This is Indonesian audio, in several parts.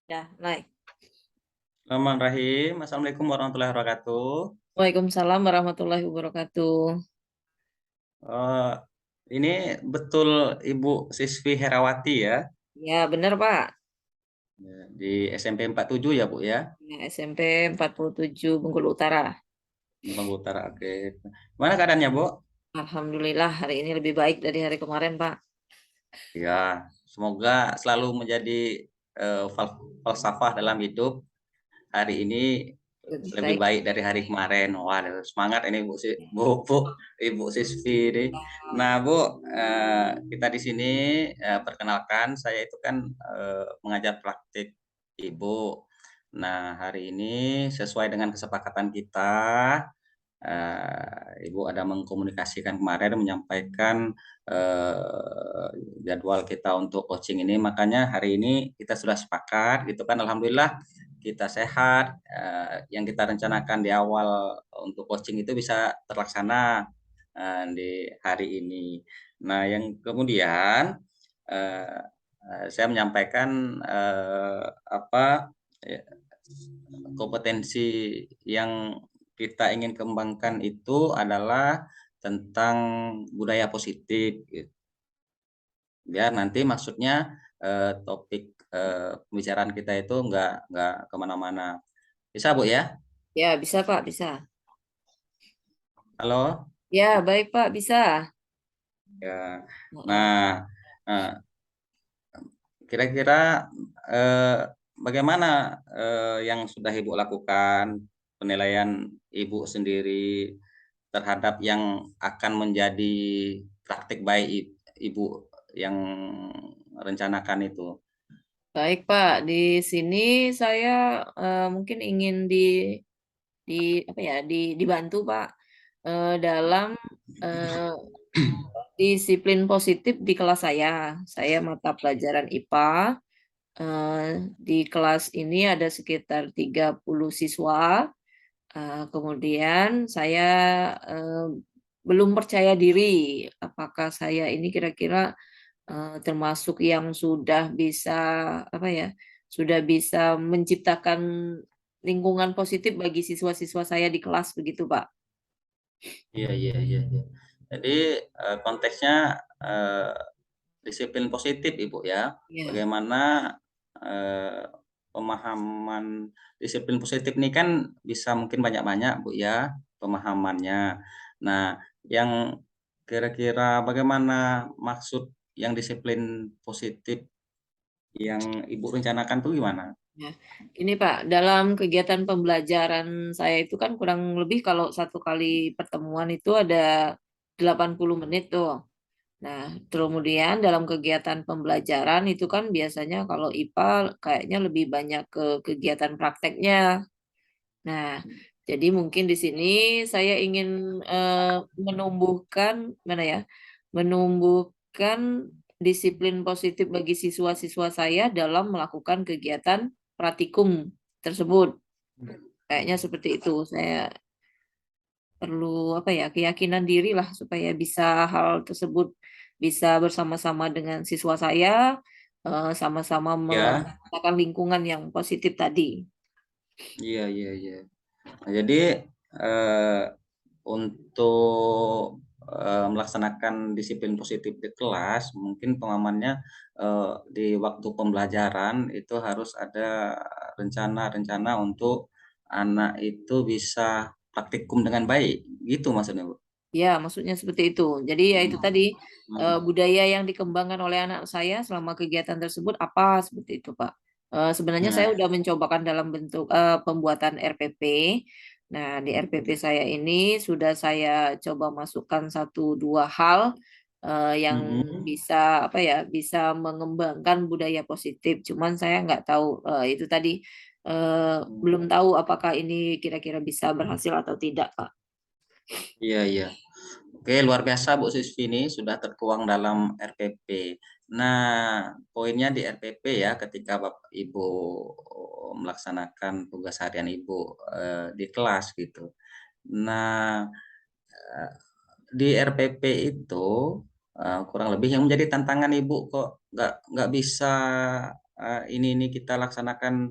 Ya, naik. Bismillahirrahmanirrahim. Assalamualaikum warahmatullahi wabarakatuh. Waalaikumsalam warahmatullahi wabarakatuh. Eh, ini betul Ibu Siswi Herawati ya, Ya, benar Pak. di SMP 47 ya Bu ya, Ya, SMP 47 Bengkulu Utara. di Bangka Utara. Oke. Mana keadaannya Bu? Alhamdulillah hari ini lebih baik dari hari kemarin Pak. Ya, semoga selalu menjadi falsafah dalam hidup. Hari ini Lebih lebih baik. baik dari hari kemarin. Wah, semangat ini Ibu Siswi ini. Nah, Bu, kita di sini perkenalkan saya itu kan mengajar praktik Ibu. Nah, hari ini sesuai dengan kesepakatan kita, Ibu ada mengkomunikasikan kemarin menyampaikan eh, jadwal kita untuk coaching ini, makanya hari ini kita sudah sepakat gitu kan, alhamdulillah kita sehat. Yang kita rencanakan di awal untuk coaching itu bisa terlaksana di hari ini. Nah, yang kemudian eh, saya menyampaikan apa ya, kompetensi yang kita ingin kembangkan itu adalah tentang budaya positif gitu. Biar nanti maksudnya topik pembicaraan kita itu nggak kemana-mana. Bisa Bu ya? Ya, bisa Pak, bisa. Halo? Ya, baik Pak, bisa. Ya. Heeh. Nah, eh, kira-kira eh, bagaimana yang sudah Ibu lakukan, penilaian Ibu sendiri terhadap yang akan menjadi praktik baik Ibu yang rencanakan itu? Baik Pak, di sini saya mungkin ingin di apa ya, dibantu Pak dalam eh, disiplin positif di kelas saya. Saya mata pelajaran IPA. Di kelas ini ada sekitar 30 siswa. Kemudian saya eh, belum percaya diri apakah saya ini kira-kira termasuk yang sudah bisa apa ya, sudah bisa menciptakan lingkungan positif bagi siswa-siswa saya di kelas begitu, Pak. Iya, iya, iya, iya. Jadi konteksnya eh, disiplin positif Ibu ya. Ya. Bagaimana eh, pemahaman disiplin positif ini kan bisa mungkin banyak-banyak Bu ya pemahamannya. Nah, yang kira-kira bagaimana maksud yang disiplin positif yang Ibu rencanakan tuh gimana? Ya, ini Pak, dalam kegiatan pembelajaran saya itu kan kurang lebih kalau satu kali pertemuan itu ada 80 menit tuh. Nah, kemudian dalam kegiatan pembelajaran itu kan biasanya kalau IPA kayaknya lebih banyak ke kegiatan prakteknya. Nah, jadi mungkin di sini saya ingin menumbuhkan mana ya? Menumbuhkan disiplin positif bagi siswa-siswa saya dalam melakukan kegiatan praktikum tersebut. Kayaknya seperti itu. Saya perlu apa ya? Keyakinan diri lah supaya bisa hal tersebut bisa bersama-sama dengan siswa saya sama-sama Ya, menciptakan lingkungan yang positif tadi. iya, iya, iya. Nah, jadi eh, untuk melaksanakan disiplin positif di kelas, mungkin pengamannya di waktu pembelajaran itu harus ada rencana-rencana untuk anak itu bisa praktikum dengan baik, gitu maksudnya Bu. Ya, maksudnya seperti itu. Jadi ya itu tadi budaya yang dikembangkan oleh anak saya selama kegiatan tersebut apa seperti itu, Pak. Sebenarnya saya Nah, sudah mencobakan dalam bentuk pembuatan RPP. Nah, di RPP saya ini sudah saya coba masukkan satu dua hal yang mm-mm. bisa apa ya, bisa mengembangkan budaya positif. Cuman saya nggak tahu itu tadi belum tahu apakah ini kira-kira bisa berhasil atau tidak, Pak. Iya, iya. Oke, luar biasa Bu Sisvi ini sudah tertuang dalam RPP. Nah, poinnya di RPP ya ketika Bapak Ibu melaksanakan tugas harian Ibu di kelas gitu. Nah, eh, di RPP itu kurang lebih yang menjadi tantangan Ibu kok nggak bisa ini kita laksanakan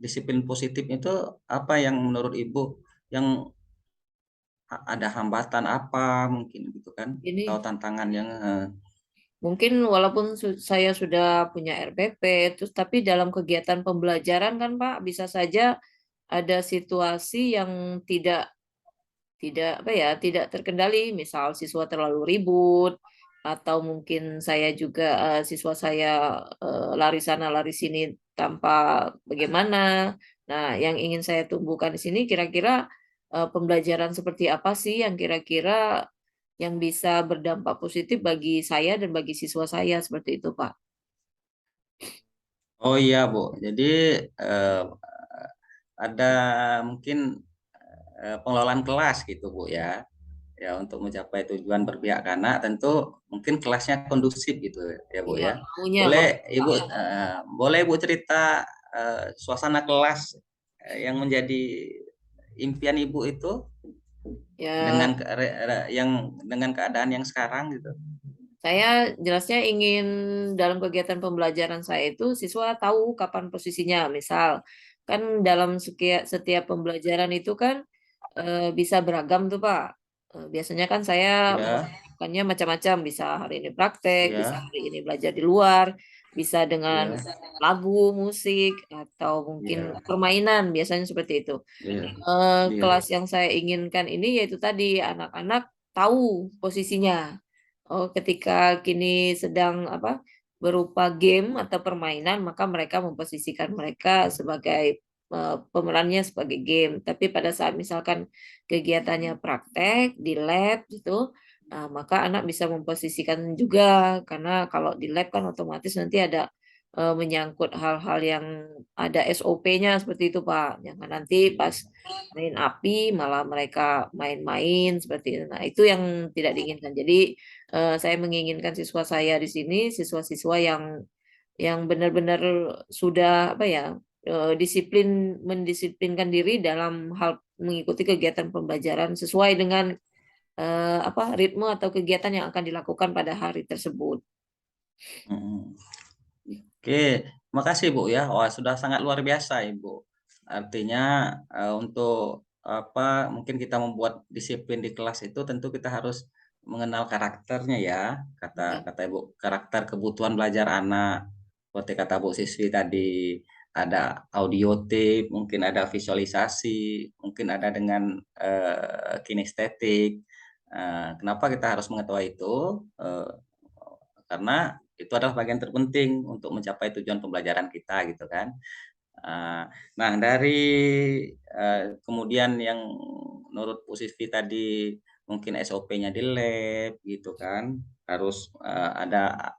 disiplin positif itu apa yang menurut Ibu yang ada hambatan apa mungkin gitu kan atau Ini tantangan yang mungkin walaupun saya sudah punya RPP, terus tapi dalam kegiatan pembelajaran kan Pak, bisa saja ada situasi yang tidak tidak apa ya, tidak terkendali, misal siswa terlalu ribut atau mungkin saya juga siswa saya lari sana lari sini tanpa bagaimana. Nah, yang ingin saya tumbuhkan di sini kira-kira pembelajaran seperti apa sih yang kira-kira yang bisa berdampak positif bagi saya dan bagi siswa saya seperti itu, Pak. oh iya Bu jadi eh, ada mungkin pengelolaan kelas gitu Bu ya untuk mencapai tujuan berpihak ke anak tentu mungkin kelasnya kondusif gitu ya Bu Iya, ya. maunya Boleh bagus, Pak. Ibu boleh Bu cerita suasana kelas yang menjadi impian Ibu itu Ya, dengan yang dengan keadaan yang sekarang gitu. saya jelasnya ingin dalam kegiatan pembelajaran saya itu siswa tahu kapan posisinya. Misal, kan dalam setiap pembelajaran itu kan bisa beragam tuh Pak. Biasanya kan saya Ya, melakukannya macam-macam. Bisa hari ini praktek, bisa ya, hari ini belajar di luar, bisa dengan ya, lagu, musik, atau mungkin ya, permainan. Biasanya seperti itu. ya, Kelas ya. yang saya inginkan ini yaitu tadi anak-anak tahu posisinya. Oh, ketika kini sedang apa berupa game atau permainan, maka mereka memposisikan mereka sebagai pemerannya sebagai game. Tapi pada saat misalkan kegiatannya praktek di lab gitu, maka anak bisa memposisikan juga karena kalau di lab kan otomatis nanti ada menyangkut hal-hal yang ada SOP-nya seperti itu, Pak. Jangan nanti pas main api malah mereka main-main seperti itu. Nah, itu yang tidak diinginkan. Jadi saya menginginkan siswa saya di sini siswa-siswa yang benar-benar sudah apa ya disiplin mendisiplinkan diri dalam hal mengikuti kegiatan pembelajaran sesuai dengan apa ritme atau kegiatan yang akan dilakukan pada hari tersebut. Mm. Oke, makasih Bu ya. Wah, sudah sangat luar biasa Ibu. Artinya untuk apa mungkin kita membuat disiplin di kelas itu tentu kita harus mengenal karakternya ya. Kata Ya. kata Ibu, karakter kebutuhan belajar anak. Seperti kata Bu Siswi tadi, ada audio tape, mungkin ada visualisasi, mungkin ada dengan kinestetik. Kenapa kita harus mengetahui itu? Karena itu adalah bagian terpenting untuk mencapai tujuan pembelajaran kita gitu kan. Nah dari kemudian yang menurut Bu Sisvi tadi mungkin SOP-nya di lab gitu kan, harus ada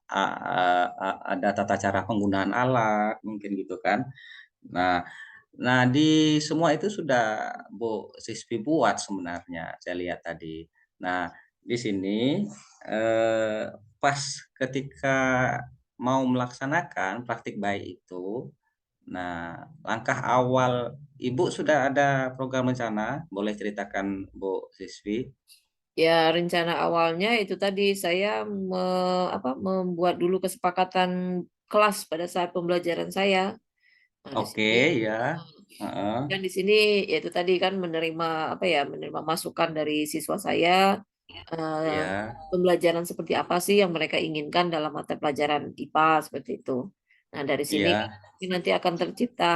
tata cara penggunaan alat mungkin gitu kan. Nah, nah di semua itu sudah Bu Sisvi buat sebenarnya saya lihat tadi. Nah di sini eh, pas ketika mau melaksanakan praktik baik itu, nah langkah awal Ibu sudah ada program rencana, boleh ceritakan Bu Siswi? Ya, rencana awalnya itu tadi saya membuat dulu kesepakatan kelas pada saat pembelajaran saya. Nah, di Oke sini ya, heeh, dan di sini yaitu tadi kan menerima apa ya menerima masukan dari siswa saya eh, ya, pembelajaran seperti apa sih yang mereka inginkan dalam mata pelajaran IPA seperti itu. Nah, dari sini iya, ini nanti akan tercipta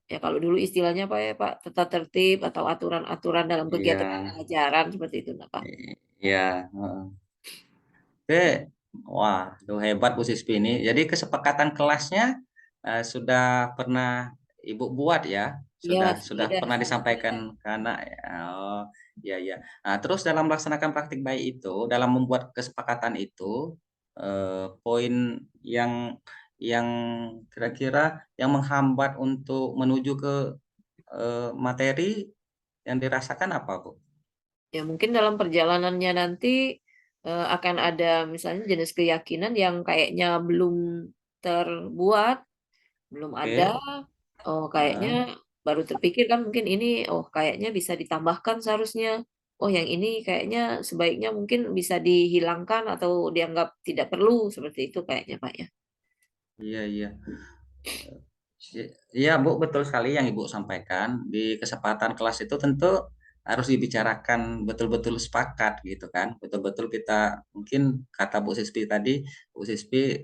ya kalau dulu istilahnya apa ya Pak tata tertib atau aturan-aturan dalam iya, kegiatan pelajaran seperti itu nah, Pak. iya, heeh. Oke, wah, itu hebat Bu Siswi ini. Jadi kesepakatan kelasnya sudah pernah Ibu buat ya, Iya, sudah sudah. pernah disampaikan ke anak. Ya. Oh, iya iya. Nah, terus dalam melaksanakan praktik baik itu, dalam membuat kesepakatan itu, poin yang yang kira-kira yang menghambat untuk menuju ke materi yang dirasakan apa, Bu? Ya mungkin dalam perjalanannya nanti akan ada misalnya jenis keyakinan yang kayaknya belum terbuat, belum ada. Oke. Oh, kayaknya Heeh. baru terpikir kan mungkin ini, oh kayaknya bisa ditambahkan seharusnya. Oh, yang ini kayaknya sebaiknya mungkin bisa dihilangkan atau dianggap tidak perlu seperti itu kayaknya Pak ya. Iya, iya. Iya, Bu, betul sekali yang Ibu sampaikan. Di kesempatan kelas itu tentu harus dibicarakan betul-betul sepakat gitu kan. Betul-betul kita mungkin kata Bu Sispi tadi, Bu Sispi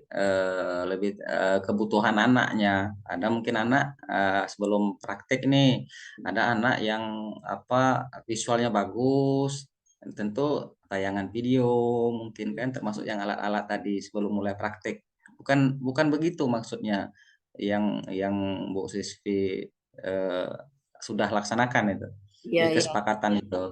lebih kebutuhan anaknya. Ada mungkin anak sebelum praktek nih, ada anak yang apa visualnya bagus, tentu tayangan video mungkin kan termasuk yang alat-alat tadi sebelum mulai praktek. Bukan bukan begitu maksudnya yang Bu Siswi eh, sudah laksanakan itu Iya, di iya. kesepakatan itu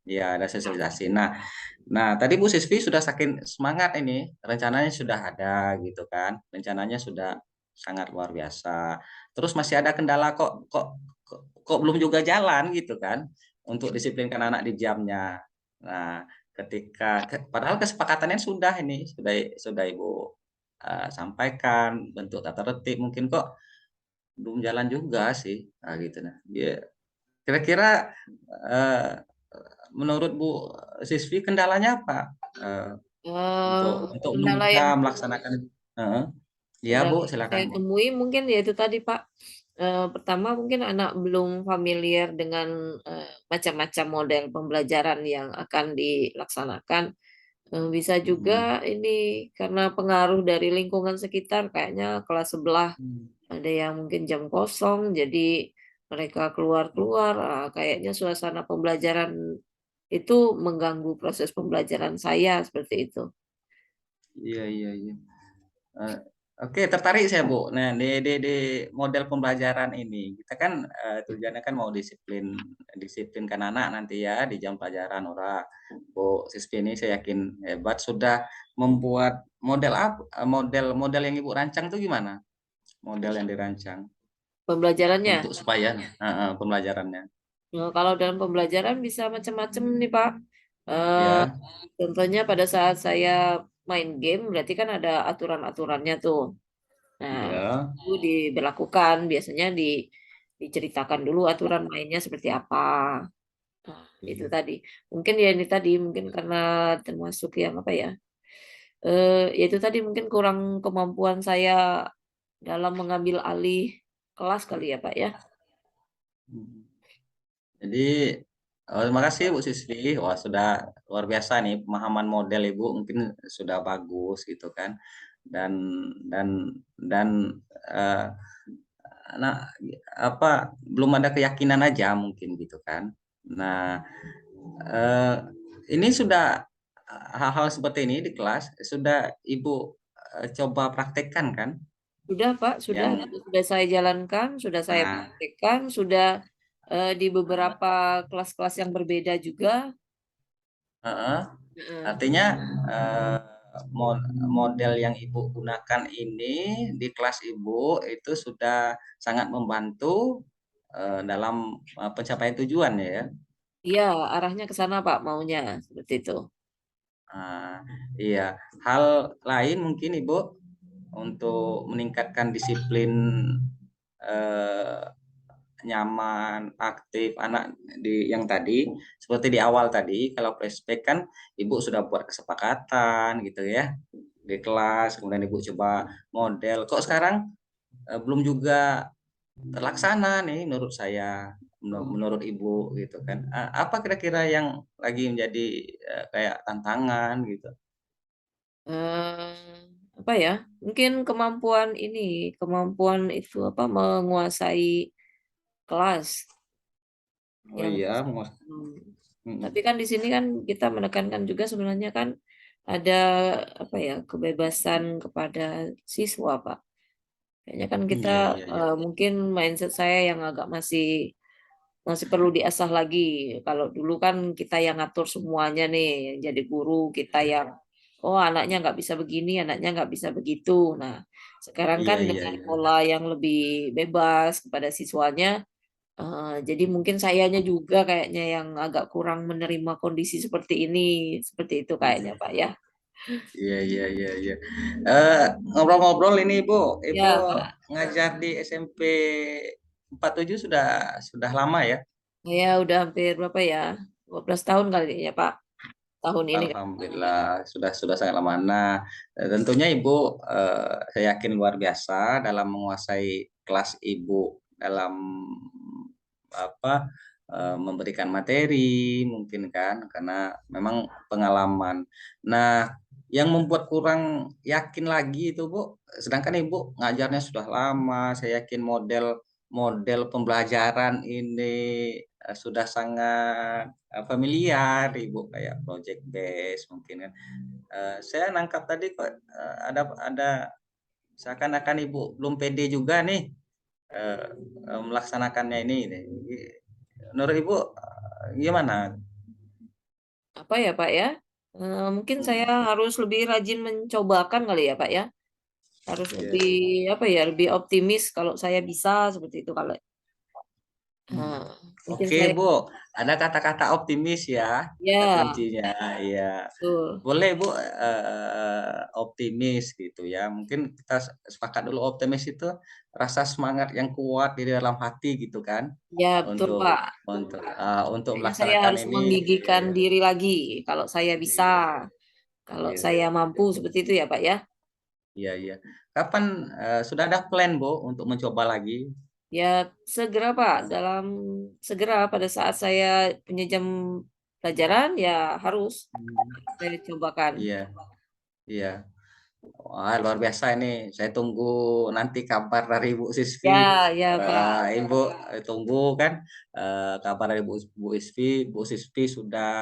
ya ada sosialisasi. Nah, tadi Bu Siswi sudah saking semangat ini rencananya sudah ada gitu kan, rencananya sudah sangat luar biasa. Terus masih ada kendala kok belum juga jalan gitu kan untuk disiplinkan anak di jamnya. Nah, padahal kesepakatannya sudah ini sudah Ibu sampaikan bentuk tata tertib mungkin kok belum jalan juga sih gitu nah ya kira-kira eh, menurut Bu Siswi kendalanya apa eh, untuk Kendala bisa yang melaksanakan Heeh. Ya kendala Bu yang silakan saya Bu. temui mungkin yaitu tadi Pak. Pertama mungkin anak belum familiar dengan macam-macam model pembelajaran yang akan dilaksanakan. Bisa Mm-mm. juga ini karena pengaruh dari lingkungan sekitar, kayaknya kelas sebelah ada yang mungkin jam kosong, jadi mereka keluar-keluar, kayaknya suasana pembelajaran itu mengganggu proses pembelajaran saya seperti itu. Iya iya iya. Eh, Oke, tertarik saya Bu. Nah, di model pembelajaran ini, kita kan tujuannya kan mau disiplinkan anak nanti ya di jam pelajaran. Ora, Bu Siswi ini saya yakin hebat sudah membuat model yang Ibu rancang itu gimana? Model yang dirancang Pembelajarannya, untuk supaya pembelajarannya. kalau dalam pembelajaran bisa macam-macam nih Pak. Eh, Ya, Contohnya pada saat saya main game, berarti kan ada aturan-aturannya tuh. Nah, ya. itu diberlakukan biasanya diceritakan dulu aturan mainnya seperti apa. Nah, itu tadi. Mungkin ya ini tadi mungkin karena termasuk yang apa ya? Ya itu tadi mungkin kurang kemampuan saya dalam mengambil alih kelas kali ya, Pak ya. Jadi, terima kasih Bu Siswi. Wah, sudah luar biasa nih pemahaman model Ibu mungkin sudah bagus gitu kan. Dan dan dan eh, nah apa belum ada keyakinan aja mungkin gitu kan. Nah, eh, ini sudah hal-hal seperti ini di kelas sudah Ibu coba praktekkan kan? Sudah, Pak, sudah Yang itu sudah saya jalankan, sudah saya nah, praktekkan, sudah di beberapa kelas-kelas yang berbeda juga. heeh. Heeh. Artinya eh, model yang Ibu gunakan ini di kelas Ibu itu sudah sangat membantu dalam pencapaian tujuan ya. Iya, arahnya ke sana, Pak, maunya seperti itu. Ah, iya. Hal lain mungkin Ibu untuk meningkatkan disiplin eh, nyaman, aktif anak di yang tadi seperti di awal tadi kalau flashback kan Ibu sudah buat kesepakatan gitu ya di kelas kemudian Ibu coba model kok sekarang belum juga terlaksana nih menurut saya menurut Ibu gitu kan. Apa kira-kira yang lagi menjadi kayak tantangan gitu. eh Apa ya? Mungkin kemampuan ini, kemampuan itu apa menguasai kelas Oh yang iya, Hmm. Tapi mm, kan di sini kan kita menekankan juga sebenarnya kan ada apa ya kebebasan kepada siswa, Pak. Kayaknya kan kita iya iya iya. mungkin mindset saya yang agak masih masih perlu diasah lagi. Kalau dulu kan kita yang ngatur semuanya nih, yang jadi guru kita yang oh anaknya nggak bisa begini, anaknya nggak bisa begitu. Nah, sekarang Iya kan iya dengan iya. pola yang lebih bebas kepada siswanya, jadi mungkin sayanya juga kayaknya yang agak kurang menerima kondisi seperti ini, seperti itu kayaknya Pak ya. Iya iya iya iya. Ngobrol-ngobrol ini Ibu Ya Pak, ngajar di SMP 47 sudah lama ya? saya udah hampir berapa ya, 12 tahun kali ya Pak. tahun ini. Alhamdulillah sudah sangat lama. Nah, tentunya Ibu saya yakin luar biasa dalam menguasai kelas Ibu dalam apa memberikan materi mungkin kan karena memang pengalaman. Nah, yang membuat kurang yakin lagi itu Bu, sedangkan Ibu ngajarnya sudah lama, saya yakin model model pembelajaran ini sudah sangat familiar Ibu kayak project base mungkin kan. Saya nangkap tadi kok ada seakan-akan Ibu belum pede juga nih eh, melaksanakannya ini. Menurut Ibu gimana? Apa ya Pak ya? Mungkin saya Hmm, harus lebih rajin mencobakan kali ya Pak ya. Harus iya, lebih iya. apa ya, lebih optimis kalau saya bisa seperti itu kalau mungkin Oke, saya Bu. Ada kata-kata optimis ya, kata ya kuncinya. Iya. betul. Boleh, Bu, optimis gitu ya. Mungkin kita sepakat dulu optimis itu rasa semangat yang kuat di dalam hati gitu kan Ya betul Pak. untuk untuk Kayaknya saya melaksanakan harus ini. menggigihkan Iya, diri lagi kalau saya bisa, iya, kalau iya. saya mampu seperti itu ya Pak ya. Iya, iya. Kapan sudah ada plan, Bu, untuk mencoba lagi? Ya segera Pak, dalam segera pada saat saya punya jam pelajaran ya harus Hmm, saya cobakan. iya, iya. Wah, luar biasa ini. Saya tunggu nanti kabar dari Ibu Sisvi. Ya, ya Pak. Ibu tunggu kan kabar dari Bu Sisvi. Bu Sisvi sudah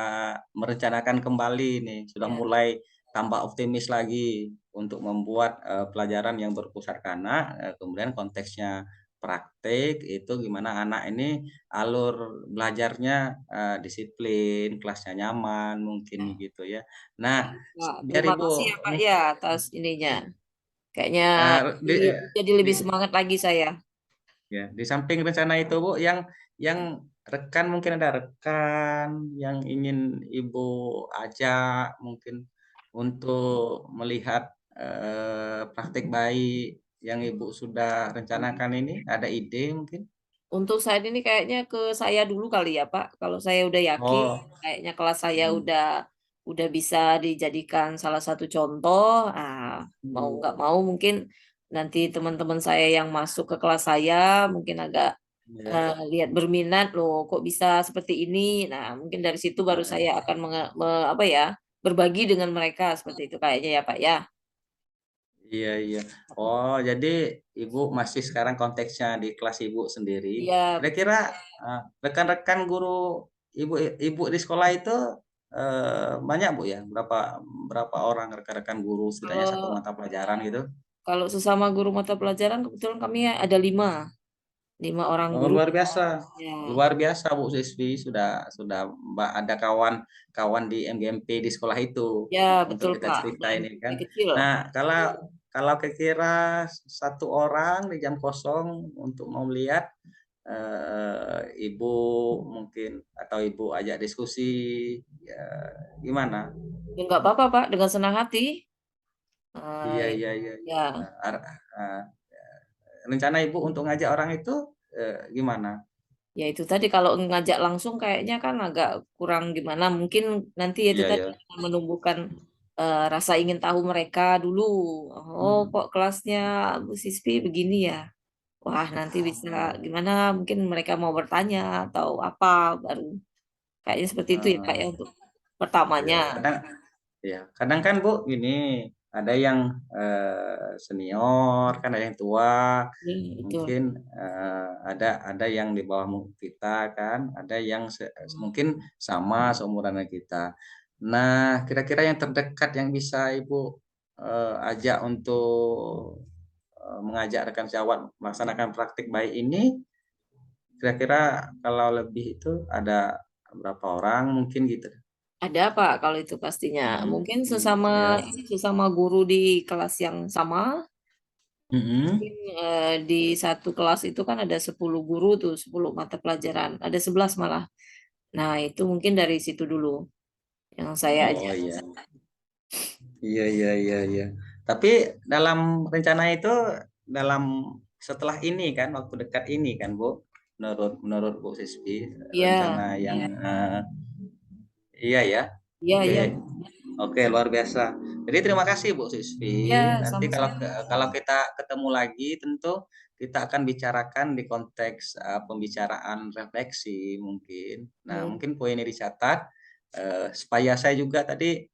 merencanakan kembali nih, sudah Ya, mulai tambah optimis lagi untuk membuat pelajaran yang berpusat ke anak. Kemudian konteksnya praktik itu gimana anak ini alur belajarnya disiplin, kelasnya nyaman, mungkin ya. gitu ya. Nah, Pak, biar terima Ibu kasih ya Pak ya atas ininya. Kayaknya di, jadi di, lebih semangat lagi saya. ya, di samping rencana itu Bu, yang rekan mungkin ada rekan yang ingin Ibu ajak mungkin untuk melihat praktik baik yang Ibu sudah rencanakan ini, ada ide mungkin? Untuk saat ini kayaknya ke saya dulu kali ya Pak. Kalau saya udah yakin, Oh, kayaknya kelas saya hmm, udah bisa dijadikan salah satu contoh. Mau hmm, nggak mau mungkin nanti teman-teman saya yang masuk ke kelas saya mungkin agak ya, lihat berminat loh, kok bisa seperti ini. Nah, mungkin dari situ baru saya nah, akan apa ya, berbagi dengan mereka seperti itu kayaknya ya Pak ya. iya, iya. Oh, jadi Ibu masih sekarang konteksnya di kelas Ibu sendiri. Iya, Kira-kira rekan-rekan guru Ibu Ibu di sekolah itu banyak Bu ya? Berapa berapa orang rekan-rekan guru setidaknya satu kalau mata pelajaran gitu? kalau sesama guru mata pelajaran kebetulan kami ada lima orang Oh, guru. luar biasa. Ya, Luar biasa Bu Siswi sudah Mbak ada kawan-kawan di MGMP di sekolah itu ya untuk betul kita Pak. Di cerita ini MTQ kan. kecil. Nah, kalau kalau kira-kira satu orang di jam kosong untuk mau lihat ibu mungkin atau ibu ajak diskusi ya, gimana? Ya nggak apa-apa Pak, dengan senang hati. Iya, Eh, iya, iya, iya. ya, Eh, rencana ibu untuk ngajak orang itu gimana? ya itu tadi kalau ngajak langsung kayaknya kan agak kurang gimana. Mungkin nanti itu Iya, tadi ya. akan menumbuhkan rasa ingin tahu mereka dulu. Oh, Hmm. kok kelasnya Bu Sispi begini ya? Wah, nanti bisa gimana? Mungkin mereka mau bertanya atau apa baru. Kayaknya seperti itu ya Kak ya Eh, untuk pertamanya. ya, kadang ya, kadang kan Bu gini, ada yang senior, kan ada yang tua, Ya, itu. mungkin ada yang di bawah kita kan, ada yang mungkin sama seumuran dengan kita. Nah, kira-kira yang terdekat yang bisa Ibu ajak untuk mengajak rekan sejawat melaksanakan praktik baik ini, kira-kira kalau lebih itu ada berapa orang mungkin gitu. Ada Pak kalau itu pastinya. Mungkin sesama Ya. ini sesama guru di kelas yang sama. Mm-mm. Mungkin di satu kelas itu kan ada 10 guru tuh, 10 mata pelajaran. Ada 11 malah. Nah, itu mungkin dari situ dulu yang saya Oh ajak. iya, iya, iya, iya, iya. Tapi dalam rencana itu, dalam setelah ini kan, waktu dekat ini kan, Bu, menurut menurut Bu Siswi, Iya, rencana yang iya. iya ya. Iya, Oke. iya. Oke, luar biasa. Jadi terima kasih Bu Sisvi. Ya, Nanti kalau sama-sama. kalau kita ketemu lagi tentu kita akan bicarakan di konteks pembicaraan refleksi mungkin. Nah, Baik. mungkin poin ini dicatat supaya saya juga tadi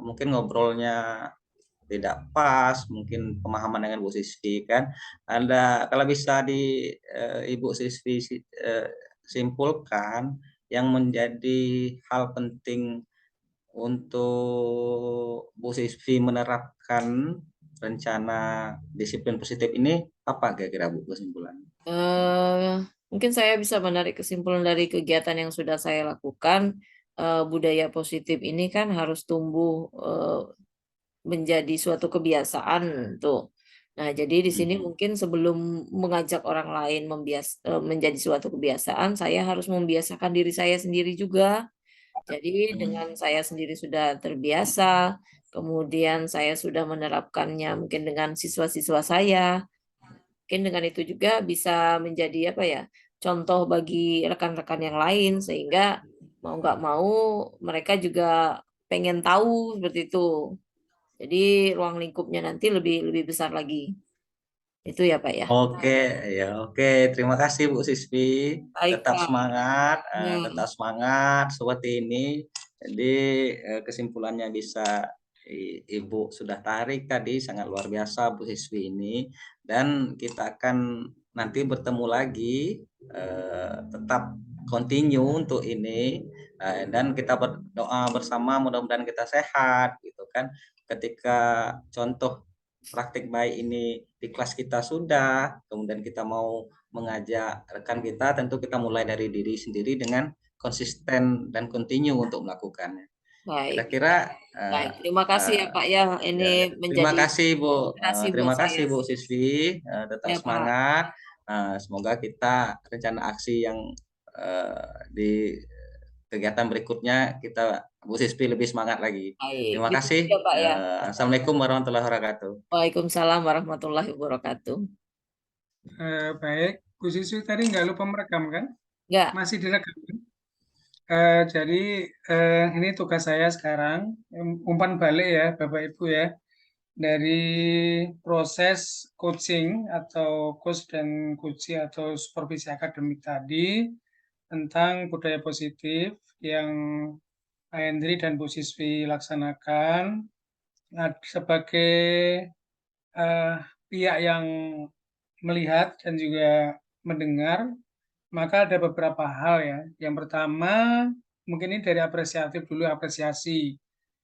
mungkin ngobrolnya tidak pas, mungkin pemahaman dengan Bu Sisvi kan. Ada kalau bisa Ibu Sisvi simpulkan yang menjadi hal penting untuk Bu Sisvi menerapkan rencana disiplin positif ini apa kira-kira Bu kesimpulan? eh Mungkin saya bisa menarik kesimpulan dari kegiatan yang sudah saya lakukan. Budaya positif ini kan harus tumbuh menjadi suatu kebiasaan tuh. Nah, jadi di sini Mhm. mungkin sebelum mengajak orang lain menjadi suatu kebiasaan, saya harus membiasakan diri saya sendiri juga. Jadi dengan saya sendiri sudah terbiasa, kemudian saya sudah menerapkannya mungkin dengan siswa-siswa saya, mungkin dengan itu juga bisa menjadi apa ya, contoh bagi rekan-rekan yang lain sehingga mau nggak mau mereka juga pengen tahu seperti itu. Jadi ruang lingkupnya nanti lebih lebih besar lagi. Itu ya, Pak, ya? Oke, ya oke. Terima kasih Bu Sisvi. Baik, Tetap Pak. semangat, Ya, tetap semangat seperti ini. Jadi kesimpulannya bisa Ibu sudah tarik tadi sangat luar biasa Bu Sisvi ini dan kita akan nanti bertemu lagi tetap continue untuk ini dan kita berdoa bersama mudah-mudahan kita sehat gitu kan. Ketika contoh praktik baik ini di kelas kita sudah, kemudian kita mau mengajak rekan kita, tentu kita mulai dari diri sendiri dengan konsisten dan continue untuk melakukannya. baik. Kira-kira Baik, terima kasih ya, uh, Pak, ya. Ini ya, terima menjadi kasih Bu, inspirasi buat terima saya. kasih Bu Siswi, tetap Ya, Pak. semangat. Semoga kita rencana aksi yang di kegiatan berikutnya kita Bu Siswi lebih semangat lagi. Baik. Terima Gitu juga, kasih. Pak, ya. Assalamualaikum warahmatullahi wabarakatuh. Waalaikumsalam warahmatullahi wabarakatuh. Baik, Bu Siswi tadi nggak lupa merekam kan? Enggak. Masih direkam kan? Jadi ini tugas saya sekarang, umpan balik ya Bapak Ibu ya, dari proses coaching atau coach dan coaching atau supervisi akademik tadi tentang budaya positif yang Pak Hendri dan Bu Siswi laksanakan. Nah, sebagai eh, pihak yang melihat dan juga mendengar, maka ada beberapa hal ya. Yang pertama, mungkin ini dari apresiatif dulu, apresiasi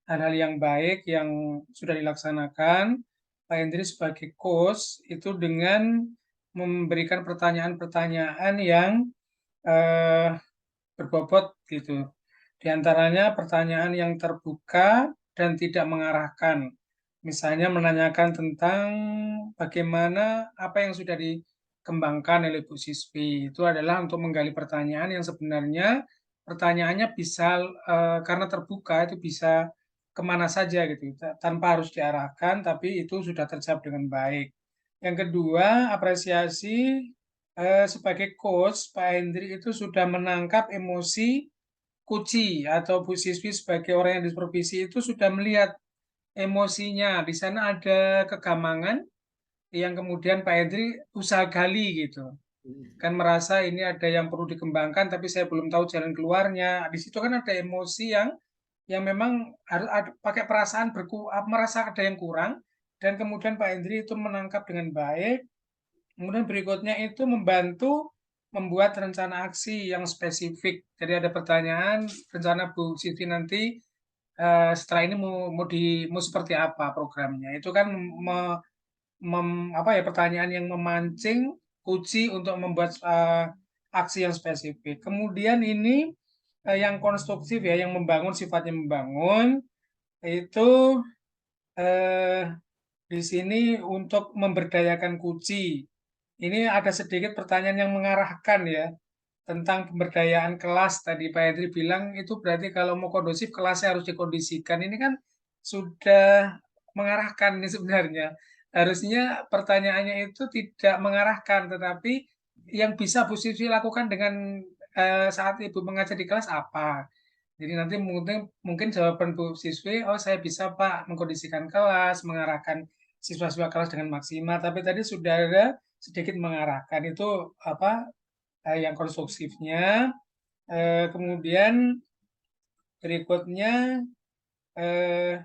hal-hal yang baik yang sudah dilaksanakan. Pak Hendri sebagai coach itu dengan memberikan pertanyaan-pertanyaan yang eh, berbobot gitu. Di antaranya pertanyaan yang terbuka dan tidak mengarahkan. Misalnya menanyakan tentang bagaimana apa yang sudah dikembangkan oleh Bu Siswi. Itu adalah untuk menggali pertanyaan yang sebenarnya pertanyaannya bisa karena terbuka itu bisa kemana saja gitu, tanpa harus diarahkan, tapi itu sudah terjawab dengan baik. Yang kedua, apresiasi sebagai coach, Pak Hendri itu sudah menangkap emosi Kuci atau Bu Siswi sebagai orang yang disupervisi itu sudah melihat emosinya. Di sana ada kegamangan yang kemudian Pak Hendri usaha gali gitu. Kan merasa ini ada yang perlu dikembangkan tapi saya belum tahu jalan keluarnya. Di situ kan ada emosi yang memang harus pakai perasaan merasa ada yang kurang dan kemudian Pak Hendri itu menangkap dengan baik. Kemudian berikutnya itu membantu membuat rencana aksi yang spesifik. Jadi ada pertanyaan, rencana Bu Siti nanti setelah ini mau seperti apa programnya. Itu kan apa ya pertanyaan yang memancing kunci untuk membuat aksi yang spesifik. Kemudian ini yang konstruktif ya, yang membangun sifatnya membangun itu eh, di sini untuk memberdayakan kunci. Ini ada sedikit pertanyaan yang mengarahkan ya tentang pemberdayaan kelas tadi Pak Hendri bilang itu berarti kalau mau kondusif kelasnya harus dikondisikan. Ini kan sudah mengarahkan ini sebenarnya. Harusnya pertanyaannya itu tidak mengarahkan tetapi yang bisa Bu Siswi lakukan dengan saat Ibu mengajar di kelas apa? Jadi nanti mungkin jawaban Bu Siswi, oh saya bisa Pak mengkondisikan kelas, mengarahkan siswa-siswa kelas dengan maksimal. Tapi tadi sudah ada sedikit mengarahkan itu apa yang konstruksifnya. Kemudian berikutnya eh,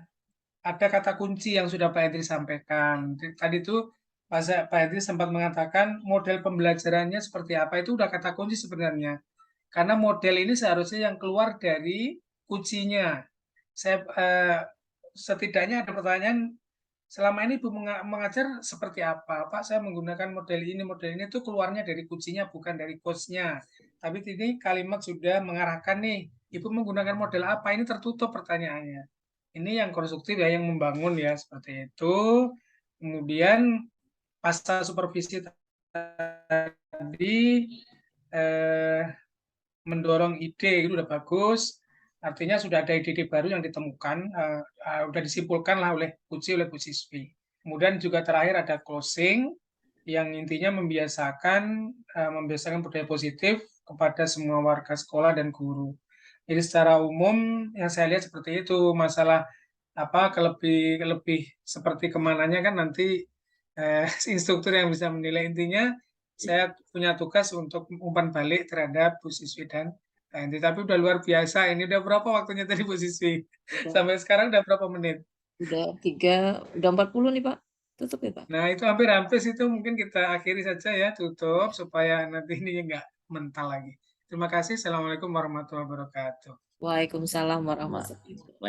ada kata kunci yang sudah Pak Hendri sampaikan. Tadi itu Pak Hendri sempat mengatakan model pembelajarannya seperti apa, itu udah kata kunci sebenarnya. Karena model ini seharusnya yang keluar dari kuncinya. Setidaknya ada pertanyaan, selama ini Ibu mengajar seperti apa? Pak, saya menggunakan model ini itu keluarnya dari kuncinya, bukan dari coach-nya. Tapi ini kalimat sudah mengarahkan nih, Ibu menggunakan model apa? Ini tertutup pertanyaannya. Ini yang konstruktif ya, yang membangun ya, seperti itu. Kemudian pasca supervisi tadi eh, mendorong ide itu udah bagus. Artinya sudah ada ide-ide baru yang ditemukan, sudah disimpulkan lah oleh Bu Siswi. Kemudian juga terakhir ada closing yang intinya membiasakan budaya positif kepada semua warga sekolah dan guru. Jadi secara umum yang saya lihat seperti itu, masalah apa lebih seperti kemananya kan nanti instruktur yang bisa menilai. Intinya saya punya tugas untuk umpan balik terhadap Bu Siswi dan Pak Hendri. Tapi udah luar biasa. Ini udah berapa waktunya tadi Bu Siswi? Sampai sekarang udah berapa menit? Udah 40 nih Pak. Tutup ya Pak. Nah itu hampir itu mungkin kita akhiri saja ya, tutup supaya nanti ini nggak mental lagi. Terima kasih. Assalamualaikum warahmatullahi wabarakatuh. Waalaikumsalam warahmatullahi wabarakatuh.